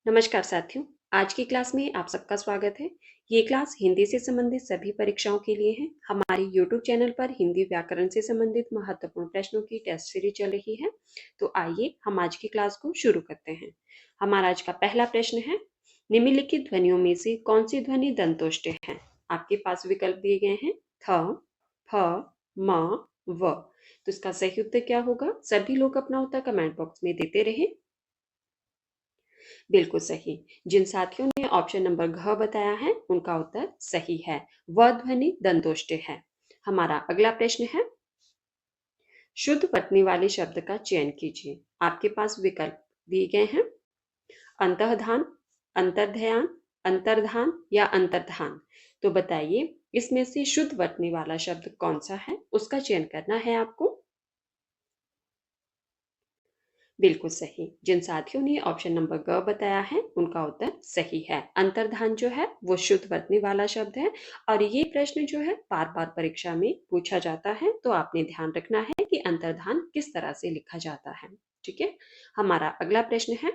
नमस्कार साथियों। आज की क्लास में आप सबका स्वागत है। ये क्लास हिंदी से संबंधित सभी परीक्षाओं के लिए है। हमारी यूट्यूब चैनल पर हिंदी व्याकरण से संबंधित महत्वपूर्ण प्रश्नों की टेस्ट सीरीज चल रही है। तो आइए हम आज की क्लास को शुरू करते हैं। हमारा आज का पहला प्रश्न है, निम्नलिखित ध्वनियों में से कौन सी ध्वनि दंतोष्ट है? आपके पास विकल्प दिए गए हैं थ, फ, म, व। तो इसका सही उत्तर क्या होगा? सभी लोग अपना उत्तर कमेंट बॉक्स में देते रहे। बिल्कुल सही। जिन साथियों ने ऑप्शन नंबर घ बताया है उनका उत्तर सही है। व ध्वनि दंतोष्ट है। हमारा अगला प्रश्न है, शुद्ध पत्नी वाले शब्द का चयन कीजिए। आपके पास विकल्प दिए गए हैं अंतर्धान, अंतर्ध्यान, अंतर्धान या अंतर्धान। तो बताइए इसमें से शुद्ध पत्नी वाला शब्द कौन सा है, उसका चयन करना है आपको। बिल्कुल सही। जिन साथियों ने ऑप्शन नंबर ग बताया है उनका उत्तर सही है। अंतर्धान जो है वो शुद्ध वर्तनी वाला शब्द है और ये प्रश्न जो है बार बार परीक्षा में पूछा जाता है, तो आपने ध्यान रखना है कि अंतर्धान किस तरह से लिखा जाता है। ठीक है। हमारा अगला प्रश्न है,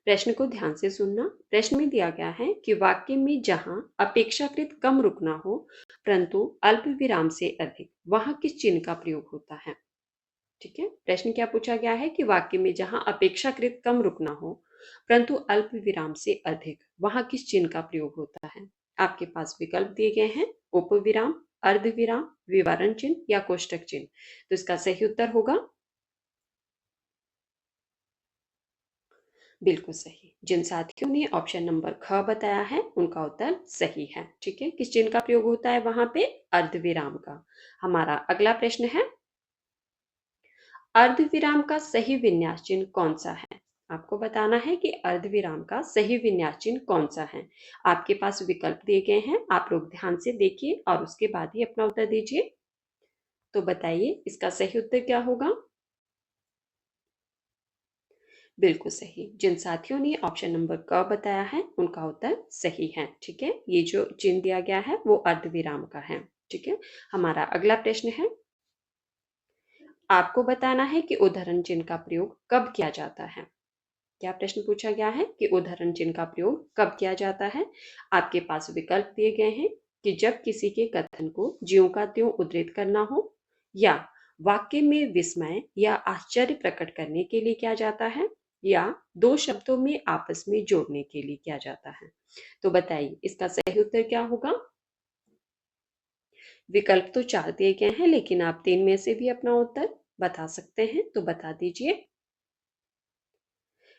प्रश्न को ध्यान से सुनना। प्रश्न में दिया गया है कि वाक्य में जहां अपेक्षाकृत कम रुकना हो परंतु अल्प विराम से अधिक, वहां किस चिन्ह का प्रयोग होता है? ठीक है। प्रश्न क्या पूछा गया है कि वाक्य में जहां अपेक्षाकृत कम रुकना हो परंतु अल्प विराम से अधिक, वहां किस चिन्ह का प्रयोग होता है? आपके पास विकल्प दिए गए हैं उपविराम, अर्धविराम, विवरण चिन्ह या कोष्टक चिन्ह। तो इसका सही उत्तर होगा बिल्कुल सही। जिन साथियों ने ऑप्शन नंबर ख बताया है उनका उत्तर सही है। ठीक है। किस चिन्ह का प्रयोग होता है वहां पे? अर्धविराम का। हमारा अगला प्रश्न है, अर्धविराम का सही विन्यास चिन्ह कौन सा है? आपको बताना है कि अर्धविराम का सही विन्यास चिन्ह कौन सा है। आपके पास विकल्प दिए गए हैं, आप लोग ध्यान से देखिए और उसके बाद ही अपना उत्तर दीजिए। तो बताइए इसका सही उत्तर क्या होगा? बिल्कुल सही। जिन साथियों ने ऑप्शन नंबर क बताया है उनका उत्तर सही है। ठीक है। ये जो चिन्ह दिया गया है वो अर्धविराम का है। ठीक है। हमारा अगला प्रश्न है, आपको बताना है कि उदाहरण चिन्ह का प्रयोग कब किया जाता है। क्या प्रश्न पूछा गया है कि उदाहरण चिन्ह का प्रयोग कब किया जाता है? आपके पास विकल्प दिए गए हैं कि जब किसी के कथन को ज्यों का त्यों उद्धृत करना हो, या वाक्य में विस्मय या आश्चर्य प्रकट करने के लिए किया जाता है, या दो शब्दों में आपस में जोड़ने के लिए किया जाता है। तो बताइए इसका सही उत्तर क्या होगा? विकल्प तो चार दिए गए हैं लेकिन आप तीन में से भी अपना उत्तर बता सकते हैं, तो बता दीजिए।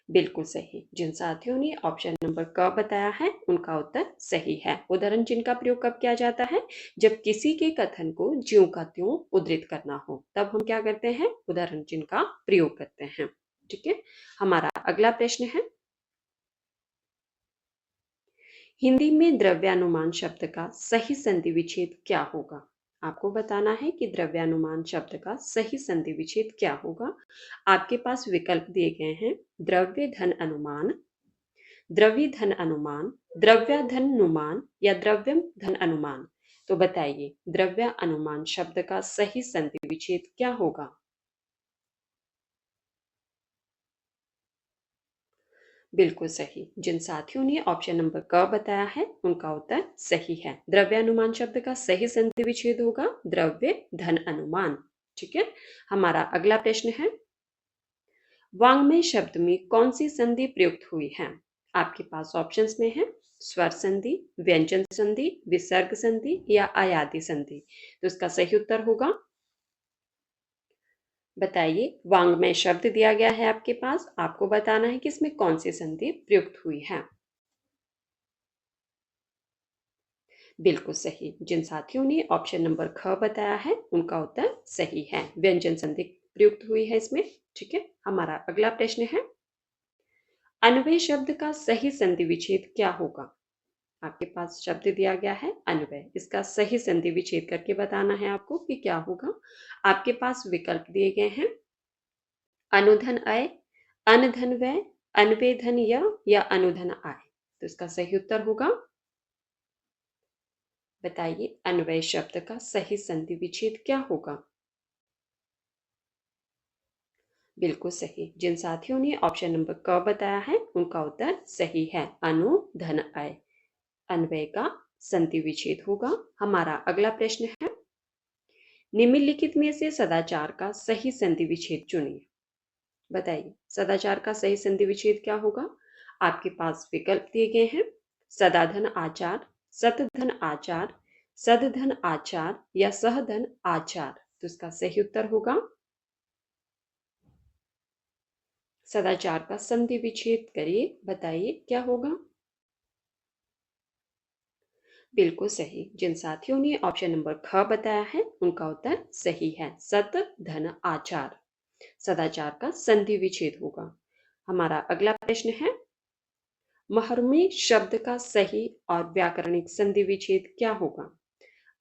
बिल्कुल सही। जिन साथियों ने ऑप्शन नंबर क बताया है उनका उत्तर सही है। उदाहरण चिन्ह का प्रयोग कब किया जाता है? जब किसी के कथन को ज्यों का त्यों उद्धृत करना हो, तब हम क्या करते हैं? उदाहरण चिन्ह का प्रयोग करते हैं। ठीक है। हमारा अगला प्रश्न है, हिंदी में द्रव्यानुमान शब्द का सही संधि विच्छेद क्या होगा? आपको बताना है कि द्रव्यानुमान शब्द का सही संधि विच्छेद क्या होगा। आपके पास विकल्प दिए गए हैं द्रव्य धन अनुमान, द्रव्य धन अनुमान, द्रव्य धन नुमान या द्रव्यम धन अनुमान। तो बताइए द्रव्य अनुमान शब्द का सही संधि विच्छेद क्या होगा? बिल्कुल सही। जिन साथियों ने ऑप्शन नंबर क बताया है उनका उत्तर सही है। द्रव्यानुमान शब्द का सही संधि विच्छेद होगा द्रव्य धन अनुमान। ठीक है। हमारा अगला प्रश्न है, वांग्मय शब्द में कौन सी संधि प्रयुक्त हुई है? आपके पास ऑप्शंस में है स्वर संधि, व्यंजन संधि, विसर्ग संधि या आयाति संधि। तो इसका सही उत्तर होगा, बताइए वांग्मय शब्द दिया गया है आपके पास, आपको बताना है कि इसमें कौन सी संधि प्रयुक्त हुई है। बिल्कुल सही। जिन साथियों ने ऑप्शन नंबर ख बताया है उनका उत्तर सही है। व्यंजन संधि प्रयुक्त हुई है इसमें। ठीक है। हमारा अगला प्रश्न है, अन्वय शब्द का सही संधि विच्छेद क्या होगा? आपके पास शब्द दिया गया है अन्वय, इसका सही संधि विच्छेद करके बताना है आपको कि क्या होगा। आपके पास विकल्प दिए गए हैं अनुधन अय, अनधन व्यय, अन्वेधन या अनुधन आय। तो इसका सही उत्तर होगा, बताइए अन्वय शब्द का सही संधि विच्छेद क्या होगा? बिल्कुल सही। जिन साथियों ने ऑप्शन नंबर क बताया है उनका उत्तर सही है। अनु धन अय, अन्वय का संधि विच्छेद होगा। हमारा अगला प्रश्न है, निम्नलिखित में से सदाचार का सही संधि विच्छेद चुनिए। बताइए सदाचार का सही संधि विच्छेद क्या होगा। आपके पास विकल्प दिए गए हैं, सदाधन आचार, सतधन आचार, सदधन आचार या सहधन आचार। तो इसका सही उत्तर होगा, सदाचार का संधि विच्छेद करिए, बताइए क्या होगा। बिल्कुल सही। जिन साथियों ने ऑप्शन नंबर ख बताया है उनका उत्तर सही है, सत धन आचार। सदाचार का संधि विच्छेद होगा। हमारा अगला प्रश्न है, महर्मी शब्द का सही और व्याकरणिक संधि विच्छेद क्या होगा।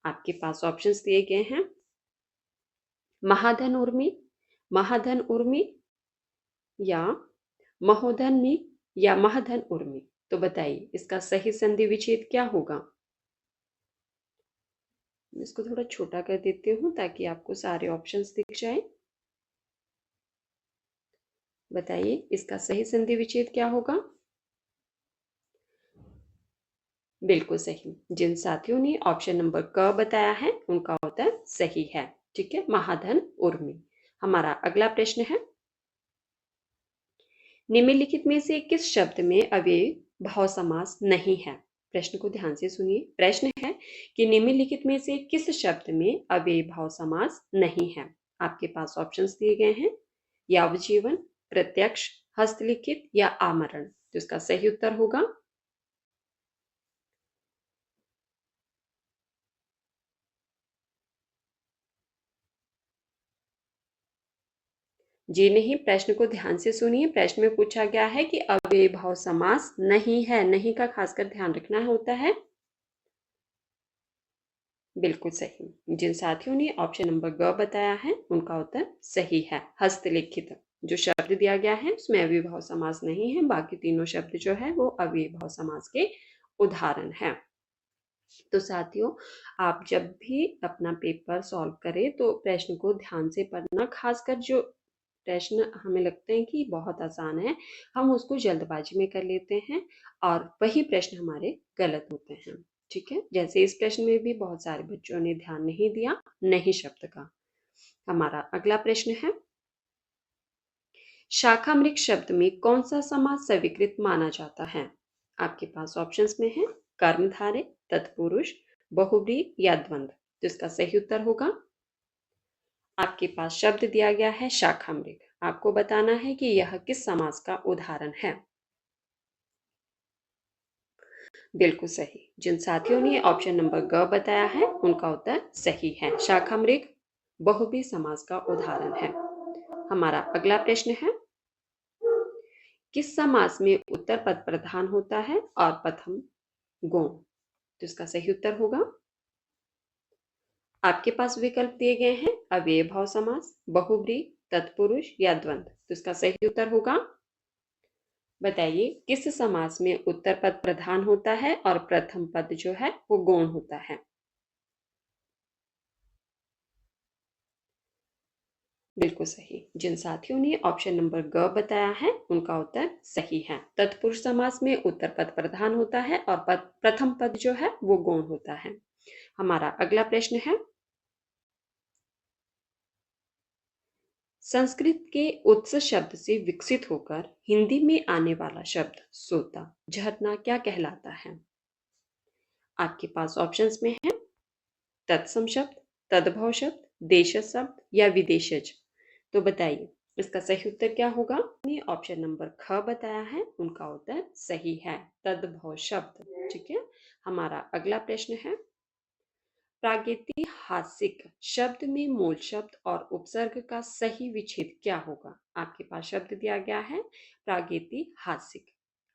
आपके पास ऑप्शंस दिए गए हैं, महाधन उर्मी, महाधन उर्मी या महोधन या महधन उर्मी। तो बताइए इसका सही संधि विच्छेद क्या होगा। मैं इसको थोड़ा छोटा कर देती हूँ ताकि आपको सारे ऑप्शंस दिख जाए। बताइए इसका सही संधि विच्छेद क्या होगा। बिल्कुल सही। जिन साथियों ने ऑप्शन नंबर क बताया है उनका उत्तर सही है। ठीक है, महाधन उर्मी। हमारा अगला प्रश्न है, निम्नलिखित में से किस शब्द में अव्ययी भाव समास नहीं है। प्रश्न को ध्यान से सुनिए। प्रश्न है कि निम्नलिखित में से किस शब्द में अव्ययी भाव समास नहीं है। आपके पास ऑप्शंस दिए गए हैं, यावजीवन, प्रत्यक्ष, हस्तलिखित या आमरण। तो इसका सही उत्तर होगा, जी नहीं। प्रश्न को ध्यान से सुनिए। प्रश्न में पूछा गया है कि अव्ययी भाव समास नहीं है, नहीं का खासकर ध्यान रखना होता है। बिल्कुल सही। जिन साथियों ने ऑप्शन नंबर ग बताया है उनका उत्तर सही है, हस्तलिखित। जो शब्द दिया गया है उसमें अव्ययी भाव समास नहीं है, बाकी तीनों शब्द जो है वो अव्ययी भाव समास के उदाहरण है। तो साथियों, आप जब भी अपना पेपर सॉल्व करें तो प्रश्न को ध्यान से पढ़ना, खासकर जो प्रश्न हमें लगते हैं कि बहुत आसान है, हम उसको जल्दबाजी में कर लेते हैं और वही प्रश्न हमारे गलत होते हैं। ठीक है, जैसे इस प्रश्न में भी बहुत सारे बच्चों ने ध्यान नहीं दिया नहीं शब्द का। हमारा अगला प्रश्न है, शाखा मृग शब्द में कौन सा समास सविकृत माना जाता है। आपके पास ऑप्शंस में है, कर्मधारय, तत्पुरुष, बहुव्रीहि या द्वंद्व। तो इसका सही उत्तर होगा, आपके पास शब्द दिया गया है शाखा मृग, आपको बताना है कि यह किस समास का उदाहरण है। बिल्कुल सही। जिन साथियों ने ऑप्शन नंबर ग बताया है उनका उत्तर सही है, शाखा मृग बहुव्रीहि समास का उदाहरण है। हमारा अगला प्रश्न है, किस समास में उत्तर पद प्रधान होता है और प्रथम गौण। तो इसका सही उत्तर होगा, आपके पास विकल्प दिए गए हैं, अव्यय भाव समास, बहुव्रीहि, तत्पुरुष या द्वंद्व। तो इसका सही उत्तर होगा, बताइए किस समास में उत्तर पद प्रधान होता है और प्रथम पद जो है वो गौण होता है। बिल्कुल सही। जिन साथियों ने ऑप्शन नंबर ग बताया है उनका उत्तर सही है। तत्पुरुष समास में उत्तर पद प्रधान होता है और प्रथम पद जो है वो गौण होता है। हमारा अगला प्रश्न है, संस्कृत के उत्स शब्द से विकसित होकर हिंदी में आने वाला शब्द सोता, झरना क्या कहलाता है। आपके पास ऑप्शंस में है, तत्सम शब्द, तद्भव शब्द, देशज शब्द या विदेशज। तो बताइए इसका सही उत्तर क्या होगा। ऑप्शन नंबर ख बताया है उनका उत्तर सही है, तद्भव शब्द। ठीक है, हमारा अगला प्रश्न है, प्रागैतिहासिक शब्द में मूल शब्द और उपसर्ग का सही विच्छेद क्या होगा। आपके पास शब्द दिया गया है प्रागैतिहासिक,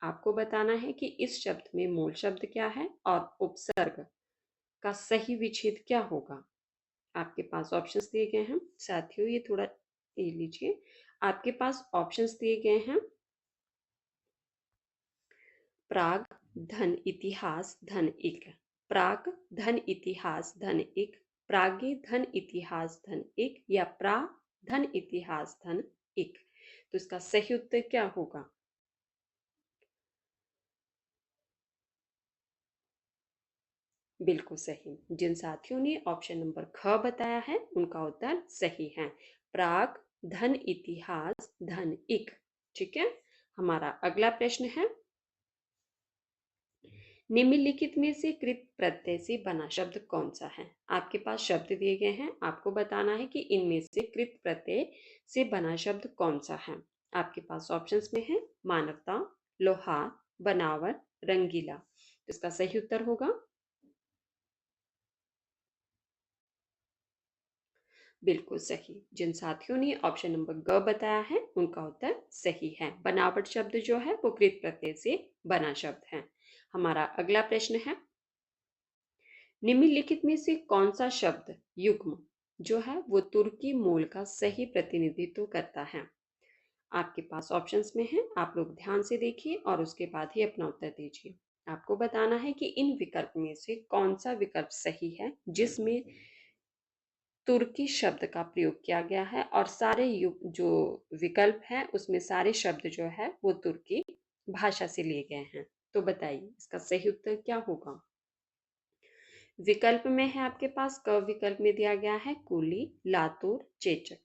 आपको बताना है कि इस शब्द में मूल शब्द क्या है और उपसर्ग का सही विच्छेद क्या होगा। आपके पास ऑप्शंस दिए गए हैं। साथियों ये थोड़ा ये लीजिए, आपके पास ऑप्शंस दिए गए हैं, प्राग धन इतिहास धन एक, प्राग धन इतिहास धन एक, प्रागे धन इतिहास धन एक या प्रा धन इतिहास धन एक। तो इसका सही उत्तर क्या होगा? बिल्कुल सही। जिन साथियों ने ऑप्शन नंबर ख बताया है उनका उत्तर सही है। प्राग धन इतिहास धन इक। ठीक है। हमारा अगला प्रश्न है, निम्नलिखित में से कृत प्रत्यय से बना शब्द कौन सा है? आपके पास शब्द दिए गए हैं, आपको बताना है कि इनमें से कृत प्रत्यय से बना शब्द कौन सा है। आपके पास ऑप्शंस में है मानवता, लोहार, बनावट, रंगीला। तो इसका सही उत्तर होगा बिल्कुल सही। जिन साथियों ने ऑप्शन नंबर ग बताया है उनका उत्तर सही है। बनावट शब्द जो है वो कृत प्रत्यय से बना शब्द है। हमारा अगला प्रश्न है, निम्नलिखित में से कौन सा शब्द युग्म जो है वो तुर्की मूल का सही प्रतिनिधित्व करता है? आपके पास ऑप्शंस में है, आप लोग ध्यान से देखिए और उसके बाद ही अपना उत्तर दीजिए। आपको बताना है कि इन विकल्प में से कौन सा विकल्प सही है जिसमें तुर्की शब्द का प्रयोग किया गया है और सारे जो विकल्प हैं उसमें सारे शब्द जो है वो तुर्की भाषा से लिए गए हैं। तो बताइए इसका सही उत्तर क्या होगा? विकल्प में है आपके पास, क विकल्प में दिया गया है कुली, लातूर, चेचक।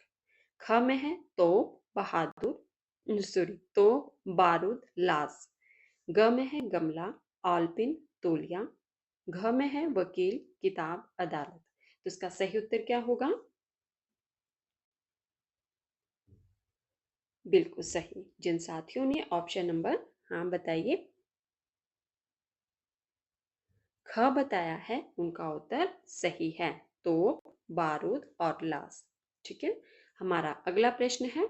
ख में है तोप, बहादुर, सॉरी तोप, बारूद, लाश। ग में है गमला, ऑलपिन, तोलिया। घ में है वकील, किताब, अदालत। तो इसका सही उत्तर क्या होगा? बिल्कुल सही। जिन साथियों ने ऑप्शन नंबर, हाँ बताइए, ख बताया है उनका उत्तर सही है। तोप, बारूद और लाश। ठीक है। हमारा अगला प्रश्न है,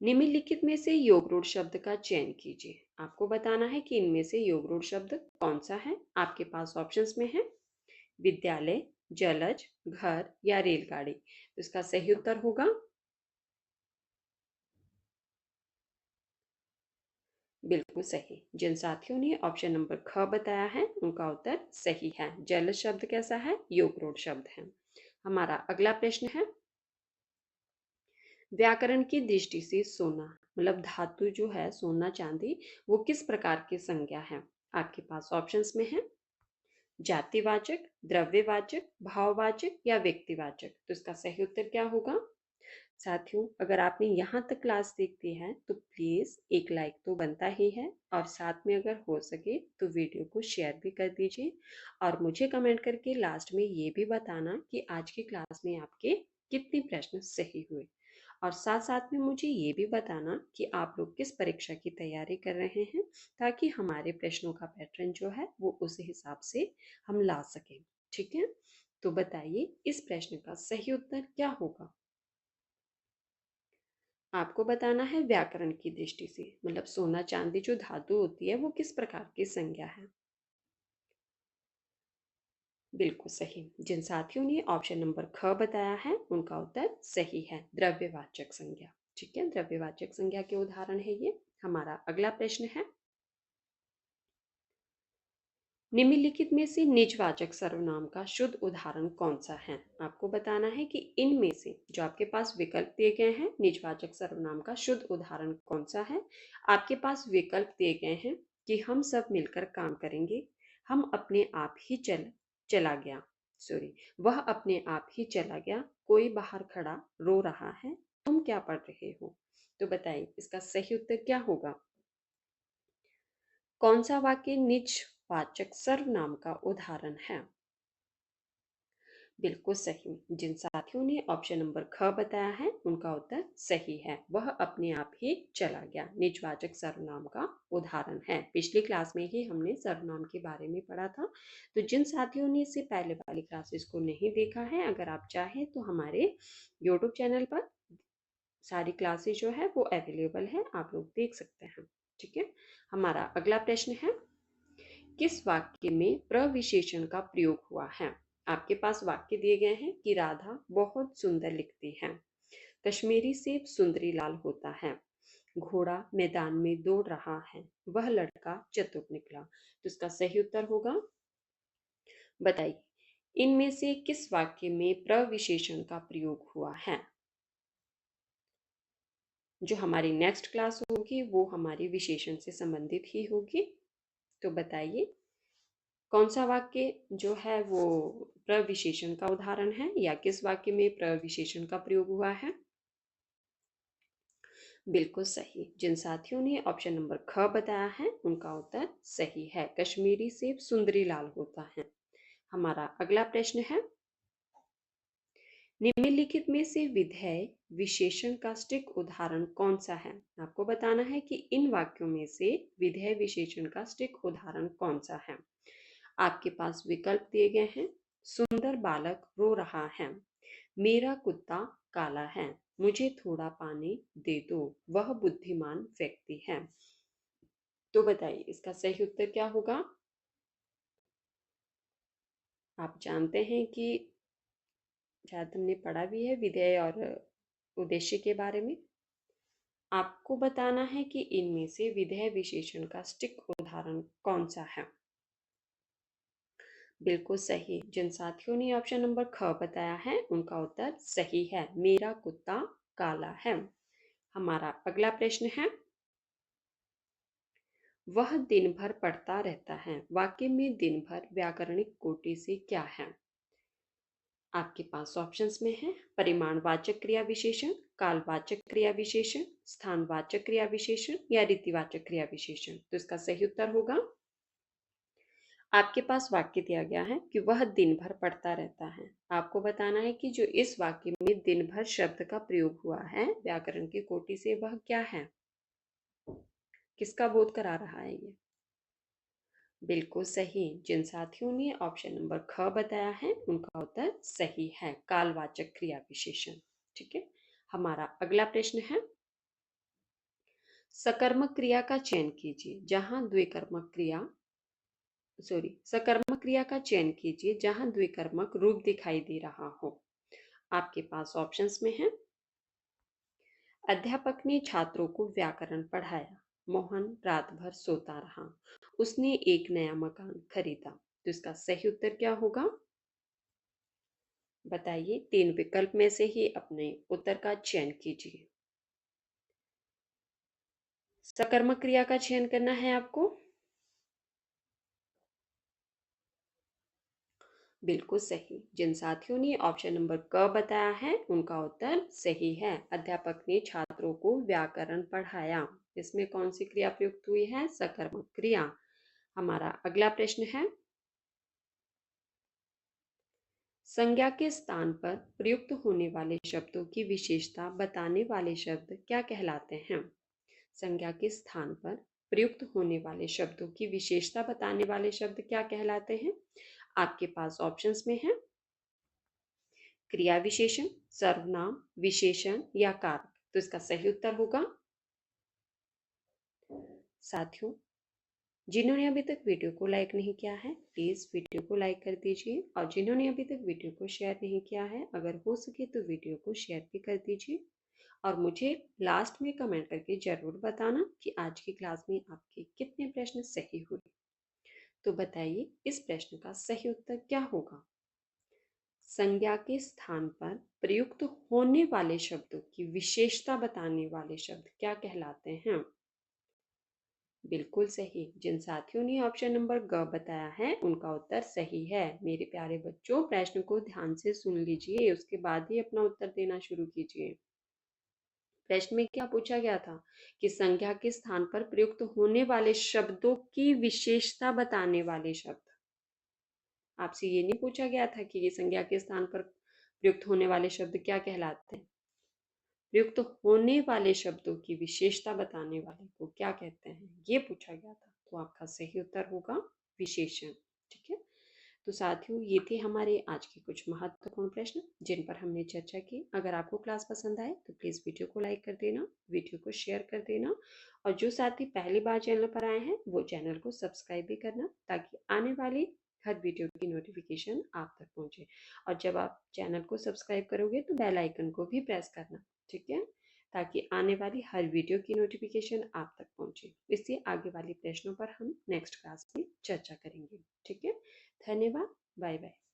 निम्नलिखित में से योगरूढ़ शब्द का चयन कीजिए। आपको बताना है कि इनमें से योगरूढ़ शब्द कौन सा है। आपके पास ऑप्शंस में है विद्यालय, जलज, घर या रेलगाड़ी। तो इसका सही उत्तर होगा बिल्कुल सही। जिन साथियों ने ऑप्शन नंबर ख बताया है उनका उत्तर सही है। जलज शब्द कैसा है? योगरूढ़ शब्द है। हमारा अगला प्रश्न है, व्याकरण की दृष्टि से सोना मतलब धातु जो है सोना चांदी वो किस प्रकार की संज्ञा है? आपके पास ऑप्शंस में है जातिवाचक, द्रव्यवाचक, भाववाचक या व्यक्तिवाचक। तो इसका सही उत्तर क्या होगा? साथियों अगर आपने यहाँ तक क्लास देखती है तो प्लीज़ एक लाइक तो बनता ही है और साथ में अगर हो सके तो वीडियो को शेयर भी कर दीजिए और मुझे कमेंट करके लास्ट में ये भी बताना कि आज की क्लास में आपके कितने प्रश्न सही हुए। और साथ साथ में मुझे ये भी बताना कि आप लोग किस परीक्षा की तैयारी कर रहे हैं ताकि हमारे प्रश्नों का पैटर्न जो है वो उस हिसाब से हम ला सकें। ठीक है। तो बताइए इस प्रश्न का सही उत्तर क्या होगा? आपको बताना है व्याकरण की दृष्टि से मतलब सोना चांदी जो धातु होती है वो किस प्रकार की संज्ञा है। बिल्कुल सही। जिन साथियों ने ऑप्शन नंबर ख बताया है उनका उत्तर सही है, द्रव्यवाचक संज्ञा। ठीक है, द्रव्यवाचक संज्ञा के उदाहरण है ये। हमारा अगला प्रश्न है, निम्नलिखित में से निजवाचक सर्वनाम का शुद्ध उदाहरण कौन सा है? आपको बताना है कि इनमें से जो आपके पास विकल्प दिए गए हैं निजवाचक सर्वनाम का शुद्ध उदाहरण कौन सा है। आपके पास विकल्प दिए गए हैं कि हम सब मिलकर काम करेंगे, हम अपने आप ही चला गया, सॉरी वह अपने आप ही चला गया, कोई बाहर खड़ा रो रहा है, तुम क्या पढ़ रहे हो। तो बताइए इसका सही उत्तर क्या होगा? कौन सा वाक्य निजवाचक सर्वनाम का उदाहरण है? बिल्कुल सही। जिन साथियों ने ऑप्शन नंबर ख बताया है उनका उत्तर सही है, वह अपने आप ही चला गया निजवाचक सर्वनाम का उदाहरण है। पिछली क्लास में ही हमने सर्वनाम के बारे में पढ़ा था। तो जिन साथियों ने इससे पहले वाली क्लासेस को नहीं देखा है अगर आप चाहें तो हमारे यूट्यूब चैनल पर सारी क्लासेस जो है वो अवेलेबल है, आप लोग देख सकते हैं। ठीक है। हमारा अगला प्रश्न है, किस वाक्य में प्रविशेषण का प्रयोग हुआ है? आपके पास वाक्य दिए गए हैं कि राधा बहुत सुंदर लिखती है, कश्मीरी सेब सुंदरी लाल होता है, घोड़ा मैदान में दौड़ रहा है, वह लड़का चतुर निकला। तो इसका सही उत्तर होगा, बताइए इनमें से किस वाक्य में प्रविशेषण का प्रयोग हुआ है? जो हमारी नेक्स्ट क्लास होगी वो हमारी विशेषण से संबंधित ही होगी। तो बताइए कौन सा वाक्य जो है वो प्रविशेषण का उदाहरण है या किस वाक्य में प्रविशेषण का प्रयोग हुआ है। बिल्कुल सही। जिन साथियों ने ऑप्शन नंबर ख बताया है उनका उत्तर सही है। कश्मीरी सेब सुंदरी लाल होता है। हमारा अगला प्रश्न है, निम्नलिखित में से विधेय विशेषण का सटीक उदाहरण कौन सा है। आपको बताना है कि इन वाक्यों में से विधेय विशेषण का सटीक उदाहरण कौन सा है। आपके पास विकल्प दिए गए हैं। सुंदर बालक रो रहा है, मेरा कुत्ता काला है, मुझे थोड़ा पानी दे दो, वह बुद्धिमान व्यक्ति है। तो बताइए इसका सही उत्तर क्या होगा। आप जानते हैं कि शायद हमने पढ़ा भी है विधेय और उद्देश्य के बारे में। आपको बताना है कि इनमें से विधेय विशेषण का सटीक उदाहरण कौन सा है। बिल्कुल सही। जिन साथियों ने ऑप्शन नंबर ख बताया है उनका उत्तर सही है। मेरा कुत्ता काला है। हमारा अगला प्रश्न है, वह दिन भर पढ़ता रहता है। वाक्य में दिन भर व्याकरणिक कोटि से क्या है। आपके पास ऑप्शंस में है परिमाणवाचक क्रिया विशेषण, कालवाचक क्रिया विशेषण, स्थानवाचक क्रिया विशेषण या रीतिवाचक क्रिया विशेषण। तो इसका सही उत्तर होगा, आपके पास वाक्य दिया गया है कि वह दिन भर पढ़ता रहता है। आपको बताना है कि जो इस वाक्य में दिन भर शब्द का प्रयोग हुआ है व्याकरण की कोटि से वह क्या है, किसका बोध करा रहा है ये। बिल्कुल सही। जिन साथियों ने ऑप्शन नंबर ख बताया है उनका उत्तर सही है, कालवाचक क्रिया विशेषण। ठीक है। हमारा अगला प्रश्न है, सकर्मक क्रिया का चयन कीजिए जहां द्विकर्मक क्रिया सकर्मक क्रिया का चयन कीजिए जहां द्विकर्मक रूप दिखाई दे रहा हो। आपके पास ऑप्शंस में है, अध्यापक ने छात्रों को व्याकरण पढ़ाया, मोहन रात भर सोता रहा, उसने एक नया मकान खरीदा। तो इसका सही उत्तर क्या होगा, बताइए। 3 विकल्प में से ही अपने उत्तर का चयन कीजिए। सकर्मक क्रिया का चयन करना है आपको। बिल्कुल सही। जिन साथियों ने ऑप्शन नंबर क बताया है उनका उत्तर सही है। अध्यापक ने छात्रों को व्याकरण पढ़ाया। इसमें कौन सी क्रिया प्रयुक्त हुई है, सकर्मक क्रिया। हमारा अगला प्रश्न है, संज्ञा के स्थान पर प्रयुक्त होने वाले शब्दों की विशेषता बताने वाले शब्द क्या कहलाते हैं। संज्ञा के स्थान पर प्रयुक्त होने वाले शब्दों की विशेषता बताने वाले शब्द क्या कहलाते हैं। आपके पास ऑप्शंस में है, क्रिया विशेषण, सर्वनाम, विशेषण या कारक। तो इसका सही उत्तर होगा, साथियों जिन्होंने अभी तक वीडियो को लाइक नहीं किया है प्लीज वीडियो को लाइक कर दीजिए, और जिन्होंने अभी तक वीडियो को शेयर नहीं किया है अगर हो सके तो वीडियो को शेयर भी कर दीजिए। और मुझे लास्ट में कमेंट करके जरूर बताना कि आज की क्लास में आपके कितने प्रश्न सही हुए। तो बताइए इस प्रश्न का सही उत्तर क्या होगा। संज्ञा के स्थान पर प्रयुक्त होने वाले शब्दों की विशेषता बताने वाले शब्द क्या कहलाते हैं। बिल्कुल सही। जिन साथियों ने ऑप्शन नंबर ग बताया है उनका उत्तर सही है। मेरे प्यारे बच्चों प्रश्न को ध्यान से सुन लीजिए, उसके बाद ही अपना उत्तर देना शुरू कीजिए। प्रश्न में क्या पूछा गया था कि संज्ञा के स्थान पर प्रयुक्त होने वाले शब्दों की विशेषता बताने वाले शब्द। आपसे ये नहीं पूछा गया था कि ये संज्ञा के स्थान पर प्रयुक्त होने वाले शब्द क्या कहलाते हैं। प्रयुक्त होने वाले शब्दों की विशेषता बताने वाले को क्या कहते हैं, ये पूछा गया था। तो आपका सही उत्तर होगा विशेषण। ठीक है। तो साथियों ये थे हमारे आज के कुछ महत्वपूर्ण प्रश्न जिन पर हमने चर्चा की। अगर आपको क्लास पसंद आए तो प्लीज़ वीडियो को लाइक कर देना, वीडियो को शेयर कर देना, और जो साथी पहली बार चैनल पर आए हैं वो चैनल को सब्सक्राइब भी करना ताकि आने वाली हर वीडियो की नोटिफिकेशन आप तक पहुंचे। और जब आप चैनल को सब्सक्राइब करोगे तो बेल आइकन को भी प्रेस करना, ठीक है, ताकि आने वाली हर वीडियो की नोटिफिकेशन आप तक पहुंचे। इससे आगे वाले प्रश्नों पर हम नेक्स्ट क्लास में चर्चा करेंगे। ठीक है। धन्यवाद। Bye bye.